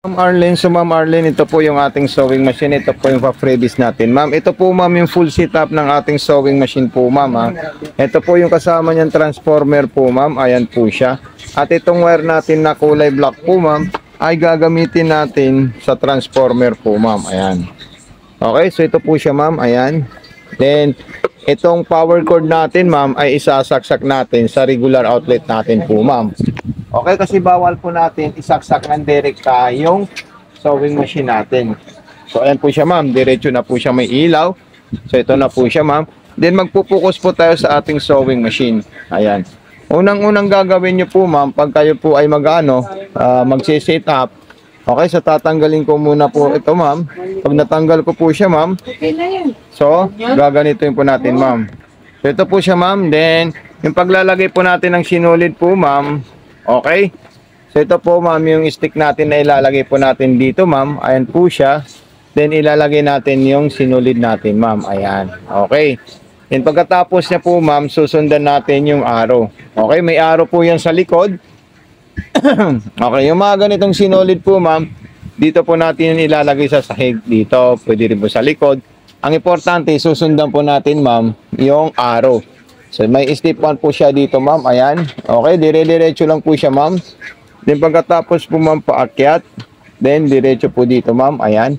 Ma'am Arlene, so Ma'am Arlene, ito po yung ating sewing machine. Ito po yung pa-freebies natin. Ma'am, ito po ma'am yung full setup ng ating sewing machine po ma'am. Ha? Ito po yung kasama niyang transformer po ma'am. Ayan po siya. At itong wire natin na kulay black po ma'am ay gagamitin natin sa transformer po ma'am. Ayan. Okay, so ito po siya ma'am. Ayan. Then, itong power cord natin ma'am ay isasaksak natin sa regular outlet natin po ma'am. Okay, kasi bawal po natin isaksak ng direkta yung sewing machine natin. So, ayan po siya ma'am. Diretso na po siya may ilaw. So, ito na po siya ma'am. Then, magpupokus po tayo sa ating sewing machine. Ayan. Unang-unang gagawin nyo po ma'am, pag kayo po ay magsiset up. Okay, so tatanggalin ko muna po ito ma'am. Pag natanggal ko po siya ma'am. So, gaganituin po natin ma'am. So, ito po siya ma'am. Then, yung paglalagay po natin ng sinulid po ma'am. Okay. So, ito po ma'am yung stick natin na ilalagay po natin dito ma'am. Ayan po siya. Then, ilalagay natin yung sinulid natin ma'am. Ayan. Okay. Then, pagkatapos niya po ma'am, susundan natin yung arrow. Okay. May arrow po yan sa likod. Okay. Yung mga ganitong sinulid po ma'am, dito po natin yung ilalagay sa sahig. Dito. Pwede rin po sa likod. Ang importante, susundan po natin ma'am yung arrow. So, may step 1 po siya dito, ma'am. Ayan. Okay, dire-diretso lang po siya, ma'am. Then, pagkatapos po, ma'am, paakyat. Then, diretso po dito, ma'am. Ayan.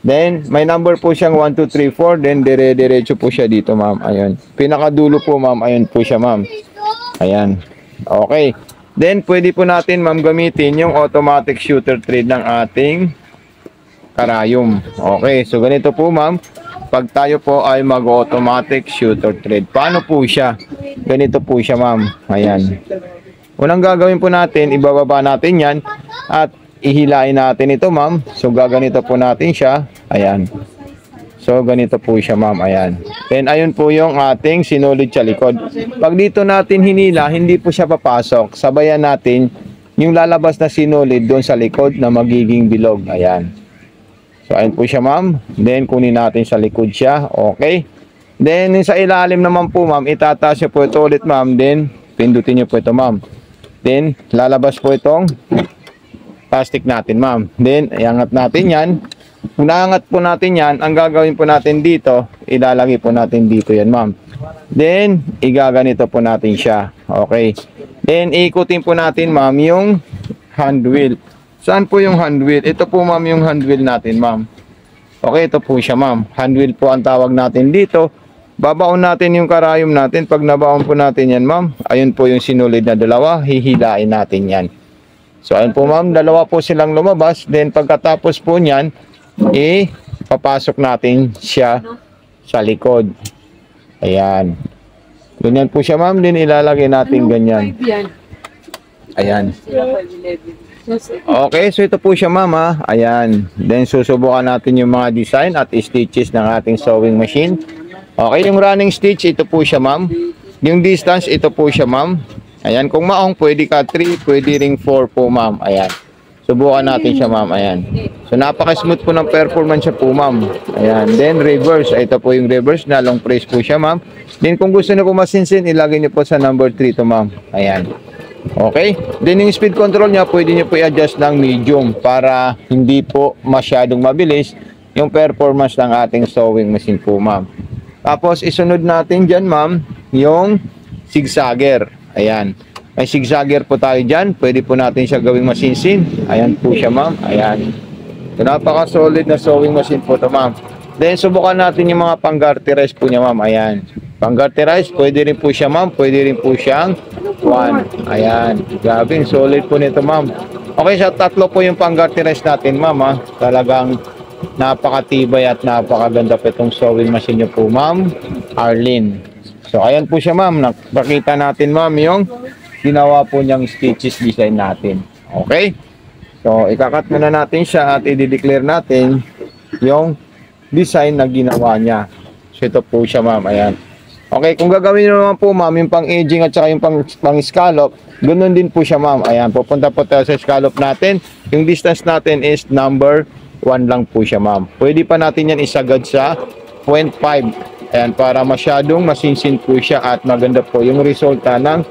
Then, may number po siyang 1, 2, 3, 4. Then, dire-diretso po siya dito, ma'am. Ayan. Pinakadulo po, ma'am. Ayan po siya, ma'am. Ayan. Okay. Then, pwede po natin, ma'am, gamitin yung automatic shooter thread ng ating karayom. Okay. So, ganito po, ma'am. Pag tayo po ay mag-automatic shooter thread. Paano po siya? Ganito po siya ma'am. Ayan. Unang gagawin po natin, ibababa natin yan at ihilain natin ito ma'am. So gaganito po natin siya. Ayan. So ganito po siya ma'am. Ayan. Then ayun po yung ating sinulid sa likod. Pag dito natin hinila, hindi po siya papasok. Sabayan natin yung lalabas na sinulid doon sa likod na magiging bilog. Ayan. So, ayun po siya, ma'am. Then, kunin natin sa likod siya. Okay. Then, sa ilalim naman po, ma'am, itataas nyo po ito ulit, ma'am. Then, pindutin nyo po ito, ma'am. Then, lalabas po itong plastic natin, ma'am. Then, iangat natin yan. Kung naangat po natin yan, ang gagawin po natin dito, ilalagay po natin dito yan, ma'am. Then, igaganito po natin siya. Okay. Then, ikutin po natin, ma'am, yung hand wheel. Saan po yung hand wheel? Ito po ma'am yung hand wheel natin ma'am. Okay, ito po siya ma'am. Hand wheel po ang tawag natin dito. Babaon natin yung karayom natin. Pag nabaon po natin yan ma'am, ayun po yung sinulid na dalawa. Hihilain natin yan. So ayun po ma'am, dalawa po silang lumabas. Then pagkatapos po nyan, papasok natin siya sa likod. Ayan. Ganyan po siya ma'am. Then ilalagay natin ganyan. Ayan. Okay, so ito po siya mama. Ayan. Then susubukan natin yung mga design at stitches ng ating sewing machine. Okay, yung running stitch, ito po siya ma'am. Yung distance, ito po siya ma'am. Ayan, kung maong pwede ka 3, pwede ring 4 po ma'am. Ayan. Subukan natin siya ma'am. Ayan. So napaka-smooth po ng performance siya po ma'am. Ayan. Then reverse. Ito po yung reverse na long press po siya ma'am. Then kung gusto niyo po masinsin, ilagay niyo po sa number 3 to ma'am. Ayan. Okay. Then yung speed control niya, pwede niyo po i-adjust ng medium para hindi po masyadong mabilis yung performance ng ating sewing machine po ma'am. Tapos isunod natin dyan ma'am yung zigzagger. Ayan. May zigzagger po tayo dyan. Pwede po natin siya gawing masinsin. Ayan po siya ma'am. Ayan. So, napaka-solid na sewing machine po ito ma'am. Then subukan natin yung mga pang-garterize po niya ma'am. Ayan. Pang-garterize, pwede rin po siya ma'am. Pwede rin po siyang 1. Ayan. Grabe, solid po nito ma'am. Okay, sa tatlo po yung pang-garterize natin ma'am ha. Talagang napakatibay at napakaganda po itong sewing machine niyo po ma'am Arlene. So ayan po siya ma'am. Nakita natin ma'am yung ginawa po niyang stitches design natin. Okay? So ikakat muna natin siya at i-declare natin yung design na ginawa niya. So ito po siya ma'am. Ayan. Okay, kung gagawin nyo naman po ma'am, yung pang-edging at saka yung pang-scallop, ganoon din po siya ma'am. Ayan, pupunta po tayo sa scallop natin. Yung distance natin is number 1 lang po siya ma'am. Pwede pa natin yan isagad sa 0.5. Ayan, para masyadong masinsin po siya at maganda po yung resulta ng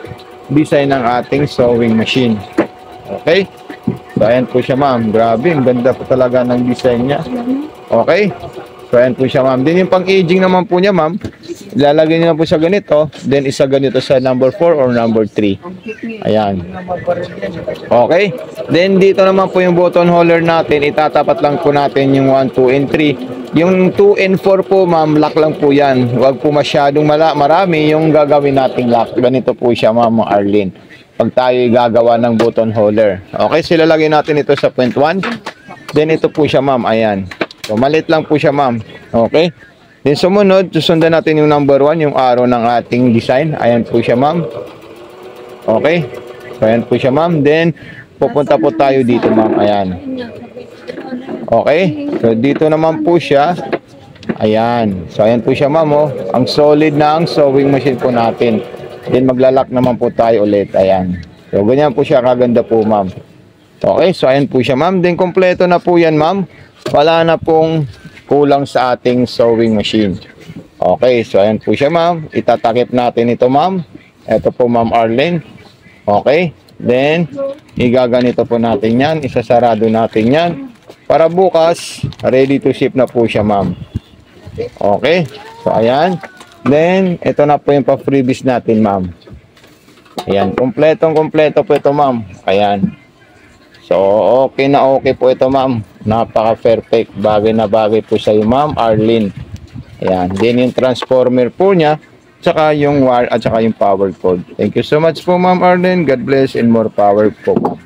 design ng ating sewing machine. Okay? So So, ayan po siya, ma'am. Grabe, ang ganda po talaga ng design niya. Okay? So, ayan po siya, ma'am. Then, yung pang-aging naman po niya, ma'am, ilalagay niyo na po sa ganito. Then, isa ganito sa number 4 or number 3. Ayan. Okay? Then, dito naman po yung button holder natin. Itatapat lang po natin yung 1, 2, and 3. Yung 2 and 4 po, ma'am, lock lang po yan. Huwag po masyadong marami yung gagawin nating lock. Ganito po siya, ma'am, Arlene. Pag tayo gagawa ng button holder. Okay, sila lagay natin ito sa point 1. Then, ito po siya, ma'am. Ayan. So, maliit lang po siya, ma'am. Okay? Then, sumunod, susundan natin yung number 1, yung arrow ng ating design. Ayan po siya, ma'am. Okay? So, ayan po siya, ma'am. Then, pupunta po tayo dito, ma'am. Ayan. Okay? So, dito naman po siya. Ayan. So, ayan po siya, ma'am. Oh. Ang solid na ang sewing machine po natin. Then, maglalak naman po tayo ulit. Ayan. So, ganyan po siya. Kaganda po, ma'am. Okay? So, ayan po siya, ma'am. Then, kompleto na po yan, ma'am. Wala na pong kulang sa ating sewing machine. Okay, so ayan po siya, ma'am. Itatakip natin ito, ma'am. Ito po, ma'am Arlene. Okay, then igaganito po natin yan. Isasarado natin yan. Para bukas, ready to ship na po siya, ma'am. Okay, so ayan. Then, ito na po yung pa-freebies natin, ma'am. Ayan, kompleto po ito, ma'am. Ayan. So, okay na okay po ito, ma'am. Napaka-perfect. Bagay na bagay po sa iyo, ma'am Arlene. Ayan. Then, yung transformer po niya, tsaka yung wire, at tsaka yung power cord. Thank you so much po, ma'am Arlene. God bless and more power po, ma'am.